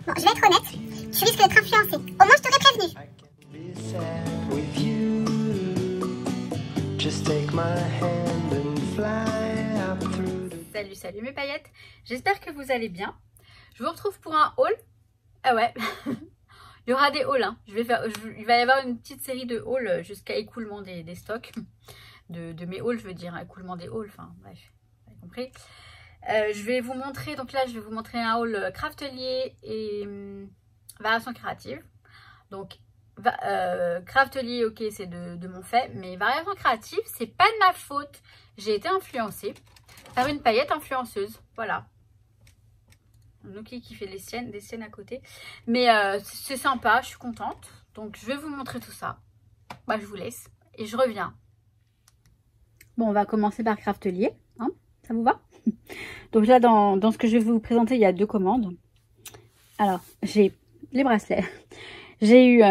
Bon, je vais être honnête, tu risques d'être influencé. Au moins, je t'aurais prévenu. Salut, salut mes paillettes. J'espère que vous allez bien. Je vous retrouve pour un haul. Ah ouais, il y aura des hauls. Hein. Il va y avoir une petite série de hauls jusqu'à écoulement des stocks. De mes hauls, je veux dire, écoulement des hauls. Enfin, bref, vous avez compris. Je vais vous montrer, donc là, je vais vous montrer un haul craftelier et variation créative. Donc, craftelier, ok, c'est de mon fait, mais variation créative, c'est pas de ma faute. J'ai été influencée par une paillette influenceuse, voilà. Nuki qui fait des siennes à côté. Mais c'est sympa, je suis contente. Donc, je vais vous montrer tout ça. Bah, je vous laisse et je reviens. Bon, on va commencer par craftelier, hein, ça vous va? Donc là, dans ce que je vais vous présenter, il y a 2 commandes. Alors, j'ai les bracelets. J'ai eu,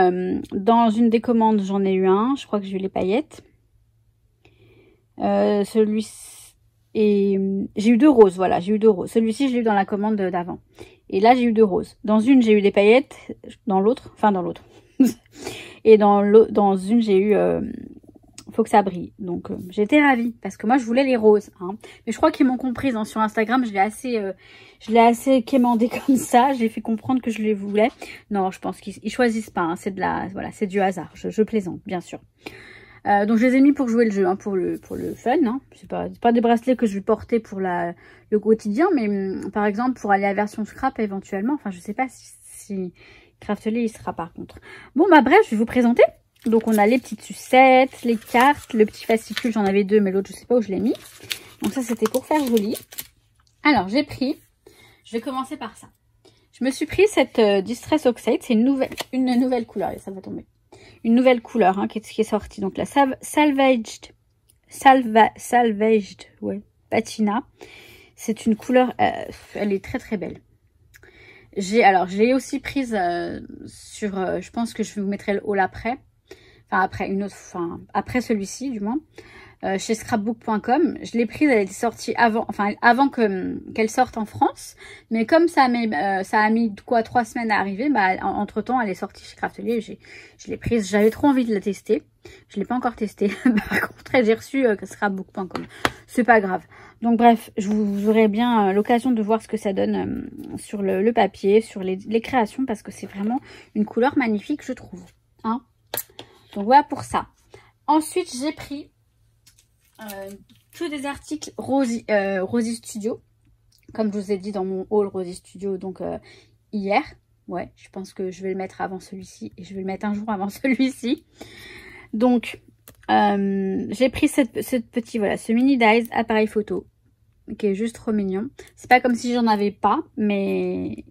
dans une des commandes, j'en ai eu un. Je crois que j'ai eu les paillettes. Celui-ci, et j'ai eu 2 roses, voilà, j'ai eu 2 roses. Celui-ci, je l'ai eu dans la commande d'avant. Et là, j'ai eu 2 roses. Dans une, j'ai eu des paillettes. Dans l'autre, et dans une, j'ai eu... faut que ça brille. Donc, j'étais ravie parce que moi, je voulais les roses. Hein. Mais je crois qu'ils m'ont comprise. Hein. Sur Instagram, je l'ai assez quémandé comme ça. Je l'ai fait comprendre que je les voulais. Non, je pense qu'ils choisissent pas. Hein. C'est voilà, c'est du hasard. Je plaisante, bien sûr. Donc, je les ai mis pour jouer le jeu, hein, pour le fun. Hein. C'est pas des bracelets que je vais porter pour le quotidien, mais par exemple, pour aller à la version scrap éventuellement. Enfin, je sais pas si Craftelier il sera par contre. Bon, bah bref, je vais vous présenter. Donc, on a les petites sucettes, les cartes, le petit fascicule. J'en avais 2, mais l'autre, je sais pas où je l'ai mis. Donc, ça, c'était pour faire joli. Alors, j'ai pris... Je vais commencer par ça. Je me suis pris cette Distress Oxide. C'est une nouvelle couleur. Et ça va tomber. Une nouvelle couleur hein, qui est sortie. Donc, la Salvaged, ouais, Patina. C'est une couleur... elle est très, très belle. J'ai aussi prise sur... je pense que je vous mettrai le haul après. Enfin, après celui-ci, du moins, chez scrapbook.com. Je l'ai prise, elle était sortie avant qu'elle sorte en France. Mais comme ça a mis quoi 3 semaines à arriver, bah, entre temps, elle est sortie chez Craftelier. Je l'ai prise, j'avais trop envie de la tester. Je l'ai pas encore testée. Par contre, j'ai reçu scrapbook.com. C'est pas grave. Donc bref, vous aurez bien l'occasion de voir ce que ça donne sur le papier, sur les créations, parce que c'est vraiment une couleur magnifique, je trouve. Hein? Donc voilà pour ça. Ensuite, j'ai pris tous des articles Rosy Studio. Comme je vous ai dit dans mon haul Rosy Studio donc hier. Ouais, je pense que je vais le mettre avant celui-ci. Et je vais le mettre un jour avant celui-ci. Donc, j'ai pris ce mini dies appareil photo. Qui est juste trop mignon. C'est pas comme si j'en avais pas. Mais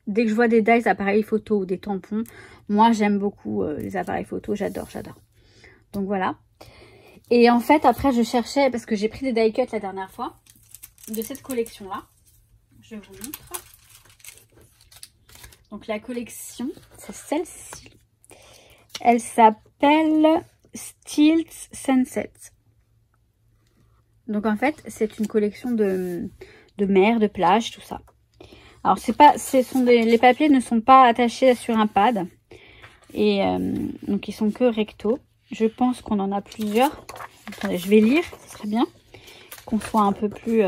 dès que je vois des dies appareils photo ou des tampons... Moi, j'aime beaucoup les appareils photo, j'adore. Donc, voilà. Et en fait, après, je cherchais, parce que j'ai pris des die cuts la dernière fois, de cette collection-là. Je vous montre. Donc, la collection, c'est celle-ci. Elle s'appelle Stilts Sunset. Donc, en fait, c'est une collection de mer, de plage, tout ça. Alors, les papiers ne sont pas attachés sur un pad. Et donc, ils sont que recto. Je pense qu'on en a plusieurs. Attendez, je vais lire, ce serait bien. Qu'on soit un peu plus...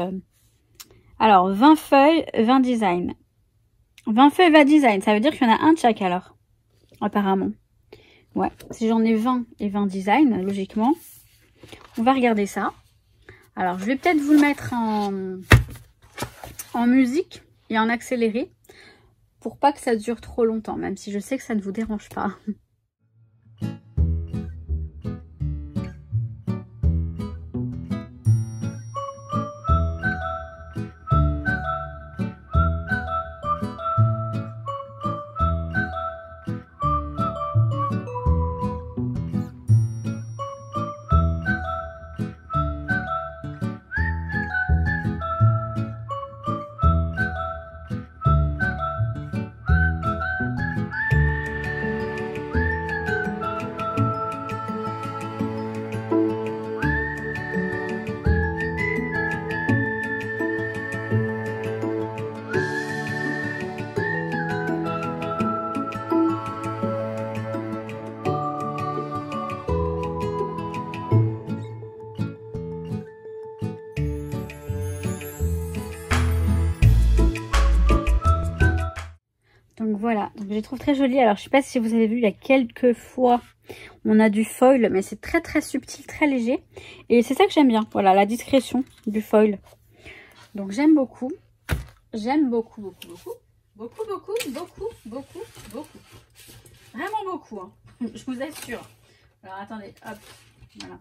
Alors, 20 feuilles, 20 designs. 20 feuilles, 20 designs. Ça veut dire qu'il y en a un de chaque, alors. Apparemment. Ouais, si j'en ai 20 et 20 designs, logiquement. On va regarder ça. Alors, je vais peut-être vous le mettre en musique et en accéléré. Pour pas que ça dure trop longtemps, même si je sais que ça ne vous dérange pas. Donc voilà, donc je les trouve très jolies. Alors je sais pas si vous avez vu, il y a quelques fois on a du foil, mais c'est très très subtil, très léger. Et c'est ça que j'aime bien, voilà, la discrétion du foil. Donc j'aime beaucoup. J'aime beaucoup, beaucoup, beaucoup. Beaucoup, beaucoup, beaucoup, beaucoup, beaucoup. Vraiment beaucoup, hein. Je vous assure. Alors attendez, hop, voilà.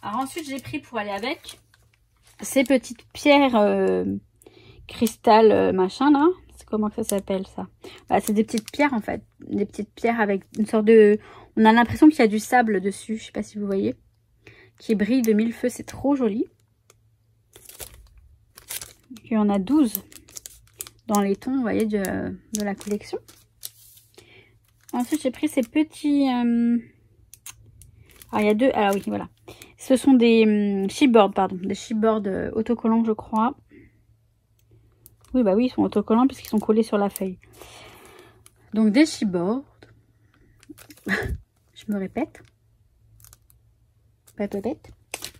Alors ensuite j'ai pris pour aller avec ces petites pierres cristal machin là. C'est comment que ça s'appelle ça? Bah, c'est des petites pierres en fait. Des petites pierres avec une sorte de... On a l'impression qu'il y a du sable dessus. Je sais pas si vous voyez. Qui brille de mille feux. C'est trop joli. Il y en a 12 dans les tons, vous voyez, de la collection. Ensuite, j'ai pris ces petits... Ah, il y a deux... Ah oui, voilà. Ce sont des chipboards, pardon. Des chipboards autocollants, je crois. Oui, bah oui, ils sont autocollants puisqu'ils sont collés sur la feuille. Donc, des chipboards. Je me répète. Répète.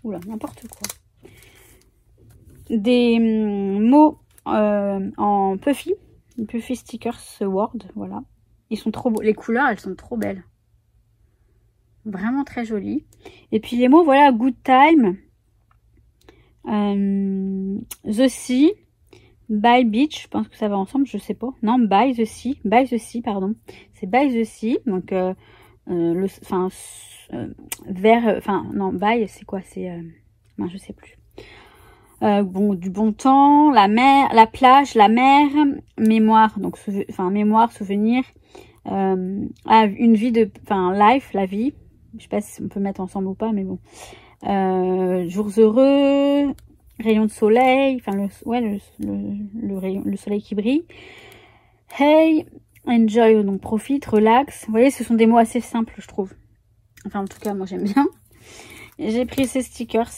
Oula, n'importe quoi. Des mots en puffy. Puffy stickers Word, voilà. Ils sont trop beaux. Les couleurs, elles sont trop belles. Vraiment très jolies. Et puis les mots, voilà, Good Time. The Sea. By Beach, je pense que ça va ensemble, je sais pas. Non, By the Sea, pardon. C'est By the Sea, donc By, c'est quoi? C'est, non, je sais plus. Bon, du bon temps, la mer, la plage, la mer, mémoire, donc mémoire, souvenir, une vie de, life, la vie. Je sais pas si on peut mettre ensemble ou pas, mais bon. Jours heureux. Rayon de soleil, le soleil qui brille. Hey, enjoy, donc profite, relax. Vous voyez, ce sont des mots assez simples, je trouve. Enfin, en tout cas, moi, j'aime bien. J'ai pris ces stickers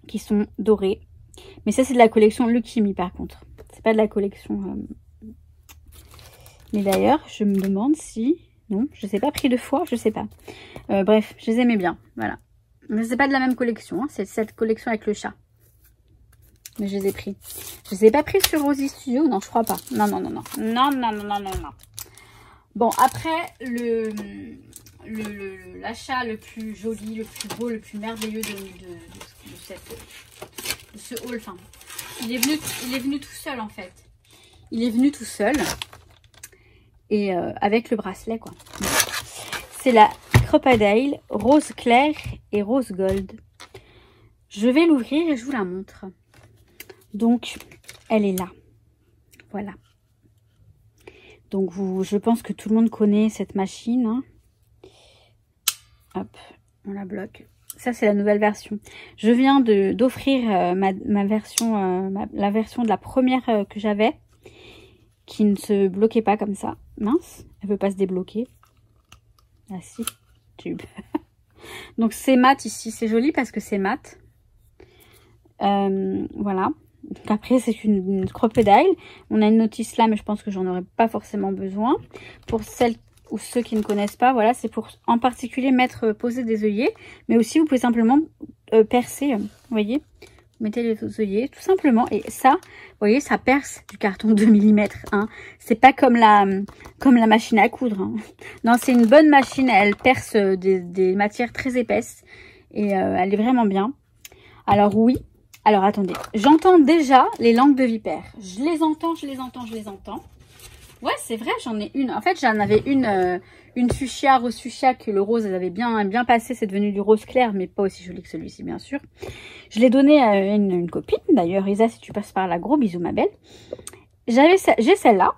qui sont dorés. Mais ça, c'est de la collection Lucky Me, par contre. C'est pas de la collection... Mais d'ailleurs, je me demande si... Non, je ne les ai pas pris 2 fois, je sais pas. Bref, je les aimais bien, voilà. Mais c'est pas de la même collection, hein. C'est cette collection avec le chat. Mais je les ai pris. Je les ai pas pris sur Rosy Studio. Non, je crois pas. Non. Bon, après, l'achat le plus joli, le plus beau, le plus merveilleux de ce haul. Enfin, il est venu tout seul, en fait. Il est venu tout seul. Et avec le bracelet, quoi. C'est la Crocodile rose clair et rose gold. Je vais l'ouvrir et je vous la montre. Donc, elle est là. Voilà. Donc, je pense que tout le monde connaît cette machine. Hein. Hop, on la bloque. Ça, c'est la nouvelle version. Je viens d'offrir ma version, la version de la première que j'avais, qui ne se bloquait pas comme ça. Mince, elle ne veut pas se débloquer. Ah si, tube. Donc, c'est mat ici. C'est joli parce que c'est mat. Voilà. Donc après, c'est une crocodile. On a une notice là, mais je pense que j'en aurais pas forcément besoin. Pour celles ou ceux qui ne connaissent pas, voilà, c'est pour en particulier poser des œillets. Mais aussi, vous pouvez simplement percer, vous voyez. Vous mettez les œillets, tout simplement. Et ça, vous voyez, ça perce du carton 2 mm. Hein. C'est pas comme la machine à coudre. Hein. Non, c'est une bonne machine. Elle perce des matières très épaisses. Et elle est vraiment bien. Alors oui. Alors, attendez. J'entends déjà les langues de vipère. Je les entends. Ouais, c'est vrai, j'en ai une. En fait, j'en avais une fuchsia, rose fuchsia, que le rose, elle avait bien passé. C'est devenu du rose clair, mais pas aussi joli que celui-ci, bien sûr. Je l'ai donné à une copine. D'ailleurs, Isa, si tu passes par là, gros bisous, ma belle. J'ai celle-là,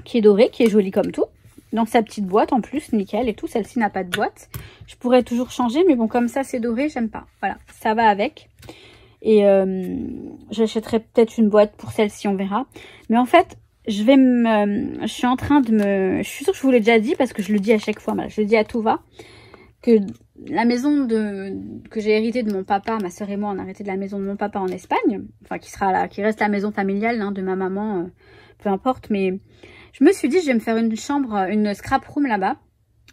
qui est dorée, qui est jolie comme tout. Dans sa petite boîte, en plus, nickel et tout. Celle-ci n'a pas de boîte. Je pourrais toujours changer, mais bon, comme ça, c'est doré, j'aime pas. Voilà, ça va avec. Et j'achèterai peut-être une boîte pour celle-ci, on verra. Mais en fait, je suis en train je suis sûre que je vous l'ai déjà dit parce que je le dis à chaque fois. Je le dis à tout va. Que la maison que j'ai héritée de mon papa, ma soeur et moi, on a hérité de la maison de mon papa en Espagne. Enfin, qui reste la maison familiale hein, de ma maman, peu importe. Mais je me suis dit, je vais me faire une scrap room là-bas.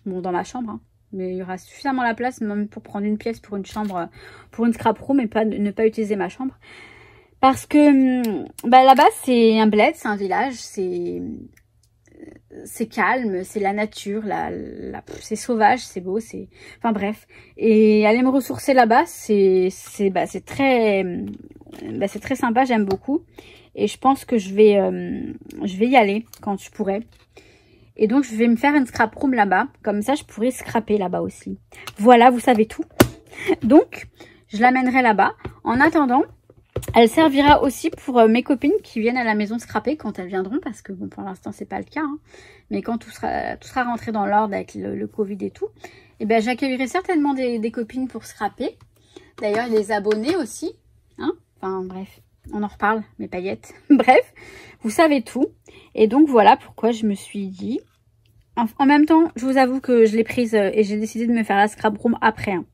Bon, dans ma chambre, hein. Mais il y aura suffisamment la place même pour prendre une pièce pour une chambre, pour une scrap room et ne pas utiliser ma chambre. Parce que là-bas, c'est un bled, c'est un village, c'est c'est calme, c'est la nature, c'est sauvage, c'est beau, c'est... Enfin bref. Et aller me ressourcer là-bas, c'est très sympa, j'aime beaucoup. Et je pense que je vais y aller quand je pourrai. Et donc, je vais me faire une scrap room là-bas. Comme ça, je pourrai scraper là-bas aussi. Voilà, vous savez tout. Donc, je l'amènerai là-bas. En attendant, elle servira aussi pour mes copines qui viennent à la maison scraper quand elles viendront. Parce que, bon, pour l'instant, c'est pas le cas. Hein. Mais quand tout sera rentré dans l'ordre avec le Covid et tout, eh ben, j'accueillerai certainement des copines pour scraper. D'ailleurs, les abonnés aussi. Hein, enfin, bref. On en reparle, mes paillettes. Bref, vous savez tout. Et donc, voilà pourquoi je me suis dit... En même temps, je vous avoue que je l'ai prise et j'ai décidé de me faire la scrap room après. Hein.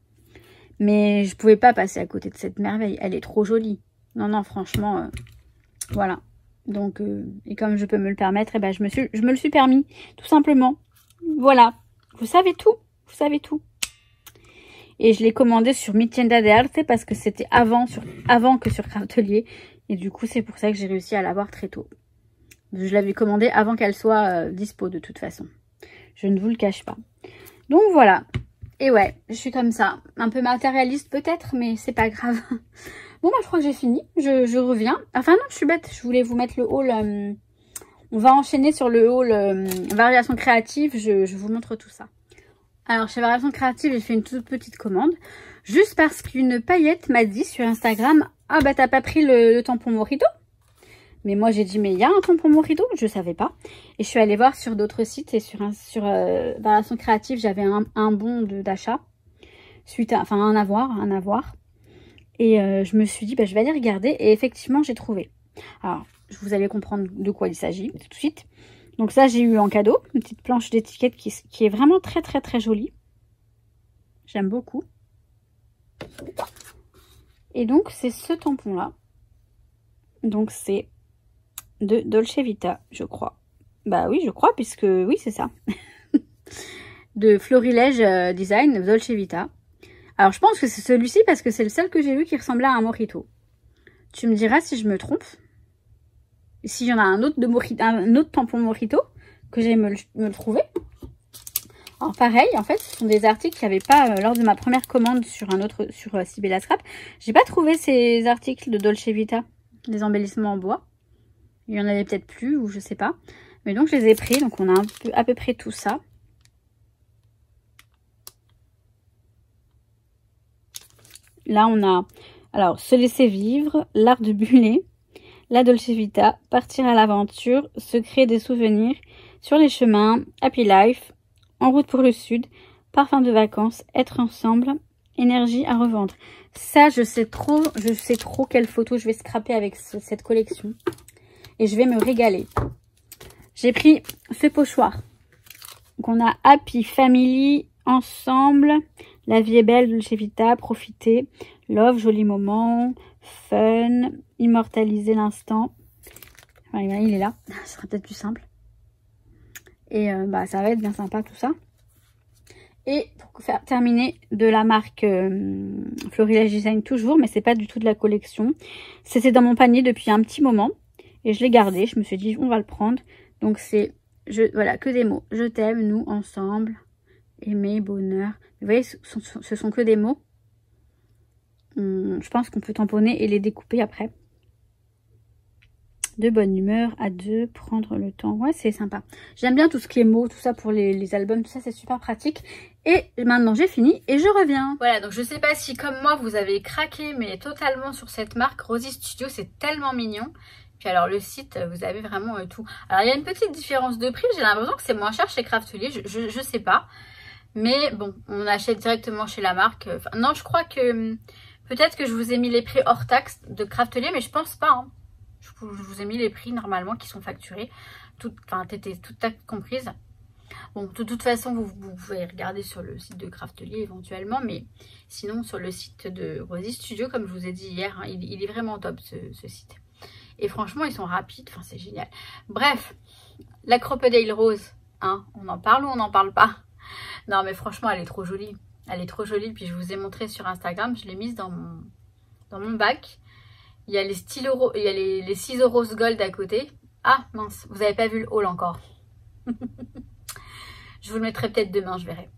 Mais je pouvais pas passer à côté de cette merveille. Elle est trop jolie. Non, non, franchement, voilà. Donc, et comme je peux me le permettre, eh ben, je me le suis permis, tout simplement. Voilà. Vous savez tout. Vous savez tout. Et je l'ai commandé sur Mi Tienda de Arte parce que c'était avant que sur Craftelier. Et du coup, c'est pour ça que j'ai réussi à l'avoir très tôt. Je l'avais commandé avant qu'elle soit dispo de toute façon. Je ne vous le cache pas. Donc voilà. Et ouais, je suis comme ça. Un peu matérialiste peut-être, mais c'est pas grave. Bon, bah je crois que j'ai fini. Je reviens. Enfin non, je suis bête. Je voulais vous mettre le haul. On va enchaîner sur le haul variation créative. Je vous montre tout ça. Alors, chez Variation Créative, j'ai fait une toute petite commande. Juste parce qu'une paillette m'a dit sur Instagram, « Ah bah t'as pas pris le tampon Mojito ?» Mais moi, j'ai dit, mais il y a un tampon Mojito? Je savais pas. Et je suis allée voir sur d'autres sites et sur Variation Créative, j'avais un bon d'achat. Enfin, un avoir. Et je me suis dit, bah, je vais aller regarder. Et effectivement, j'ai trouvé. Alors, vous allez comprendre de quoi il s'agit tout de suite. Donc ça, j'ai eu en cadeau une petite planche d'étiquette qui est vraiment très, très, très jolie. J'aime beaucoup. Et donc, c'est ce tampon-là. Donc, c'est de Dolce Vita, je crois. Bah oui, je crois, puisque oui, c'est ça. De Florilège Design, Dolce Vita. Alors, je pense que c'est celui-ci parce que c'est le seul que j'ai vu qui ressemblait à un mojito. Tu me diras si je me trompe. S'il y en a un autre tampon Mojito, que j'aille me le trouver. Alors pareil, en fait, ce sont des articles qu'il n'y avait pas lors de ma première commande sur Sibella Scrap. J'ai pas trouvé ces articles de Dolce Vita, des embellissements en bois. Il y en avait peut-être plus, ou je sais pas. Mais donc, je les ai pris. Donc, on a à peu près tout ça. Là, on a, alors, se laisser vivre, l'art de buller, la Dolce Vita, partir à l'aventure, se créer des souvenirs, sur les chemins, Happy Life, en route pour le sud, parfum de vacances, être ensemble, énergie à revendre. Ça, je sais trop quelle photo je vais scraper avec cette collection. Et je vais me régaler. J'ai pris ce pochoir. Donc, on a Happy Family, ensemble, la vie est belle, Dolce Vita, profiter, love, joli moment, fun, immortaliser l'instant. Enfin, il est là, ce sera peut-être plus simple. Et bah, ça va être bien sympa tout ça. Et pour terminer, de la marque Florilège Design toujours, mais c'est pas du tout de la collection. C'était dans mon panier depuis un petit moment. Et je l'ai gardé, je me suis dit on va le prendre. Donc c'est, voilà, que des mots. Je t'aime, nous, ensemble, aimer, bonheur. Vous voyez, ce sont que des mots. Je pense qu'on peut tamponner et les découper après. De bonne humeur, à deux, prendre le temps. Ouais, c'est sympa. J'aime bien tout ce qui est mots, tout ça pour les albums, tout ça, c'est super pratique. Et maintenant, j'ai fini et je reviens. Voilà, donc je sais pas si, comme moi, vous avez craqué, mais totalement sur cette marque. Rosy Studio, c'est tellement mignon. Puis alors, le site, vous avez vraiment tout. Alors, il y a une petite différence de prix. J'ai l'impression que c'est moins cher chez Craftelier. Je sais pas. Mais bon, on achète directement chez la marque. Enfin, non, je crois que... Peut-être que je vous ai mis les prix hors taxe de Craftelier, mais je pense pas, hein. Je vous ai mis les prix normalement qui sont facturés. Enfin, toute taxe comprise. Bon, de toute façon, vous pouvez regarder sur le site de Craftelier éventuellement. Mais sinon, sur le site de Rosy Studio, comme je vous ai dit hier, hein, il est vraiment top ce site. Et franchement, ils sont rapides. Enfin, c'est génial. Bref, la Crocodile Rose, hein, on en parle ou on n'en parle pas? Non, mais franchement, elle est trop jolie. Elle est trop jolie. Puis je vous ai montré sur Instagram. Je l'ai mise dans mon bac. Il y a les stylos, il y a les ciseaux rose gold à côté. Ah mince, vous n'avez pas vu le haul encore. Je vous le mettrai peut-être demain, je verrai.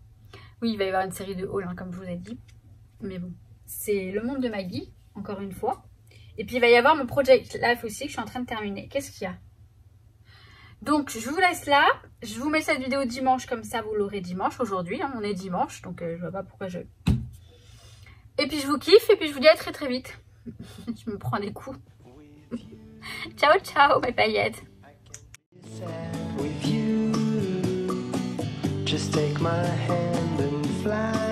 Oui, il va y avoir une série de hauls, hein, comme je vous ai dit. Mais bon, c'est le monde de Maggie, encore une fois. Et puis, il va y avoir mon Project Life aussi, que je suis en train de terminer. Qu'est-ce qu'il y a? Donc, je vous laisse là. Je vous mets cette vidéo dimanche, comme ça, vous l'aurez dimanche. Aujourd'hui, hein, on est dimanche, donc je vois pas pourquoi je... Et puis, je vous kiffe, et puis je vous dis à très très vite. Je me prends des coups. Ciao, ciao, mes paillettes. Just take my hand and fly.